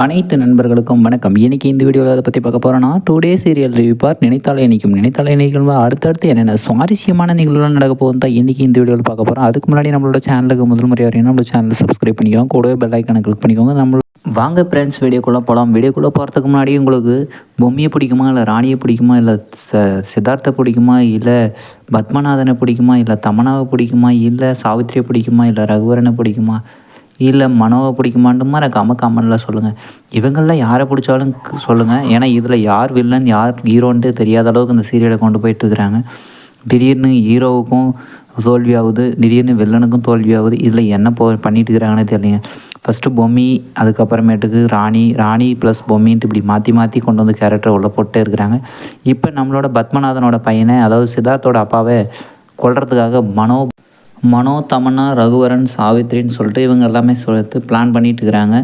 அனைத்து நண்பர்களுக்கும் வணக்கம். இன்னைக்கு இந்த வீடியோவில் அதை பற்றி பார்க்க போகிறோன்னா, டுடே சீரியல் ரிவ்யூ பார்ட் நினைத்தாலே இணைக்கும். நினைத்தாலே இணைக்கும் அடுத்தடுத்து என்னென்ன சுவாரஸ்யமான நிகழ்வுலாம் நடக்க போகுது தான் இன்றைக்கி இந்த வீடியோவில் பார்க்க போகிறோம். அதுக்கு முன்னாடி நம்மளோட சேனலுக்கு முதல் முறை வரீங்கன்னா நம்மளோட சேனலை சப்ஸ்கிரைப் பண்ணிக்கோங்க. கூடவே பெல் ஐக்கானை கிளிக் பண்ணிக்கோங்க. நம்ம வாங்க ஃப்ரெண்ட்ஸ் வீடியோக்குள்ளே போகலாம். வீடியோக்குள்ளே போகிறதுக்கு முன்னாடி உங்களுக்கு பொம்மையை பிடிக்குமா, இல்லை ராணியை பிடிக்குமா, இல்லை சித்தார்த்தை பிடிக்குமா, இல்லை பத்மநாதனை பிடிக்குமா, இல்லை தமனாவை பிடிக்குமா, இல்லை சாவித்திரியை பிடிக்குமா, இல்லை ரகுவரனை பிடிக்குமா, இல்லை மனோவை பிடிக்குமான்ற மாதிரி கமெண்ட்டில் சொல்லுங்கள். இவங்களில் யாரை பிடிச்சாலும் சொல்லுங்கள். ஏன்னா இதில் யார் வில்லன் யார் ஹீரோன்ட்டு தெரியாத அளவுக்கு இந்த சீரியலை கொண்டு போயிட்டுருக்குறாங்க. திடீர்னு ஹீரோவுக்கும் தோல்வியாகுது, திடீர்னு வில்லனுக்கும் தோல்வியாகுது. இதில் என்ன பண்ணிட்டு இருக்கிறாங்கன்னு தெரியலைங்க. ஃபஸ்ட்டு பொம்மி, அதுக்கப்புறமேட்டுக்கு ராணி ப்ளஸ் பொம்மின்ட்டு இப்படி மாற்றி மாற்றி கொண்டு வந்து கேரக்டரை உள்ளே போட்டே இருக்கிறாங்க. இப்போ நம்மளோட பத்மநாதனோட பையனை, அதாவது சித்தார்த்தோட அப்பாவை கொல்றதுக்காக மனோ, தமன்னா, ரகுவரன், சாவித்திரின்னு சொல்லிட்டு இவங்க எல்லாமே சொல்லிட்டு பிளான் பண்ணிட்டு இருக்கிறாங்க.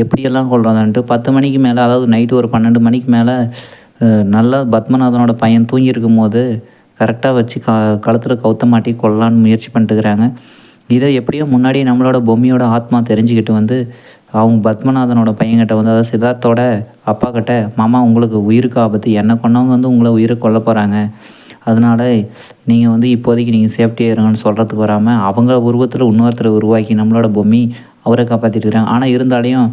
எப்படியெல்லாம் கொள்றதுன்ட்டு 10 மணிக்கு மேலே, அதாவது நைட்டு ஒரு 12 மணிக்கு மேலே நல்லா பத்மநாதனோட பையன் தூங்கியிருக்கும் போது கரெக்டாக வச்சு கழுத்தில் கவுத்த மாட்டி கொல்லலான்னு முயற்சி பண்ணிட்டுருக்கிறாங்க. இதை எப்படியோ முன்னாடி நம்மளோட பொம்மியோட ஆத்மா தெரிஞ்சுக்கிட்டு வந்து அவங்க பத்மநாதனோட பையன்கிட்ட வந்து, அதாவது சித்தார்த்தோட அப்பா கிட்ட, மாமா உங்களுக்கு உயிருக்கு ஆபத்து, என்னை கொண்டவங்க வந்து உங்களை உயிரை கொல்ல போகிறாங்க, அதனால் நீங்கள் வந்து இப்போதைக்கு நீங்கள் சேஃப்டியாக இருங்கன்னு சொல்கிறதுக்கு வராமல் அவங்க உருவத்தில் இன்னொருத்தரை உருவாக்கி நம்மளோட பொம்மி அவரை காப்பாற்றிட்டு இருக்கிறாங்க. ஆனால் இருந்தாலையும்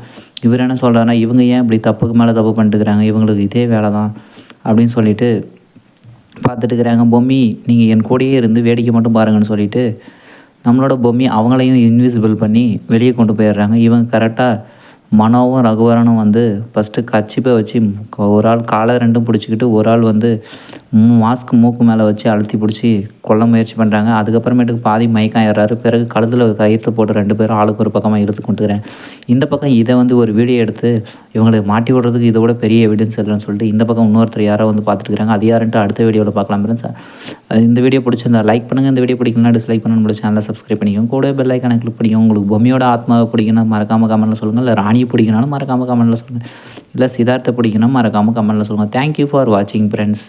இவர் என்ன சொல்கிறாருன்னா, இவங்க ஏன் இப்படி தப்புக்கு மேலே தப்பு பண்ணிட்டுருக்குறாங்க, இவங்களுக்கு இதே வேலை தான் அப்படின்னு சொல்லிட்டு பார்த்துட்டுருக்குறாங்க. பொம்மி நீங்கள் என் கூடயே இருந்து வேடிக்கை மட்டும் பாருங்கன்னு சொல்லிவிட்டு நம்மளோட பொம்மி அவங்களையும் இன்விசிபிள் பண்ணி வெளியே கொண்டு போயிடுறாங்க. இவங்க கரெக்டாக மனோவும் ரகுவரனும் வந்து ஃபஸ்ட்டு கச்சிப்பை வச்சு ஒரு ஆள் காலை ரெண்டும் பிடிச்சிக்கிட்டு, ஒரு ஆள் வந்து மாஸ்க் மூக்கு மேலே வச்சு அழுத்தி பிடிச்சி கொல்ல முயற்சி பண்ணுறாங்க. அதுக்கப்புறமேட்டுக்கு பாதி மயக்கம் ஏறாரு. பிறகு கழுத்தில் கயிற்று போட்டு 2 பேரும் ஆளுக்கு ஒரு பக்கமாக இழுத்து கொண்டுக்கிறேன். இந்த பக்கம் இதை வந்து ஒரு வீடியோ எடுத்து இவங்களுக்கு மாட்டி விடுறதுக்கு இதை விட பெரிய எவிடன்ஸ் இல்லைன்னு சொல்லிட்டு இந்த பக்கம் இன்னொருத்தர் யாரோ வந்து பார்த்துட்டுருக்காங்க. அது யாருன்ட்டு அடுத்த வீடியோவில் பார்க்கலாம் ஃப்ரெண்ட்ஸ். இந்த வீடியோ பிடிச்சிருந்தா லைக் பண்ணுங்கள். இந்த வீடியோ பிடிக்கலனா டிஸ்லைக் பண்ண நம்மளோட சேனலை சப்ஸ்கிரைப் பண்ணிக்கோங்க. கூட பெல் ஐக்கானை கிளிக் பண்ணிக்கோங்க. உங்களுக்கு பொம்மியோட ஆத்மாவை பிடிக்கணும் மறக்காமல் கமெண்ட்டில் சொல்லுங்கள். இல்லை ராணியை பிடிக்கனாலும் மறக்காமல் கமெண்ட்டில் சொல்லுங்கள். இல்லை சித்தார்த்தை பிடிக்கணும் மறக்காமல் கமெண்ட்டில் சொல்லுங்கள். தேங்க்யூ ஃபார் வாட்சிங் ஃப்ரெண்ட்ஸ்.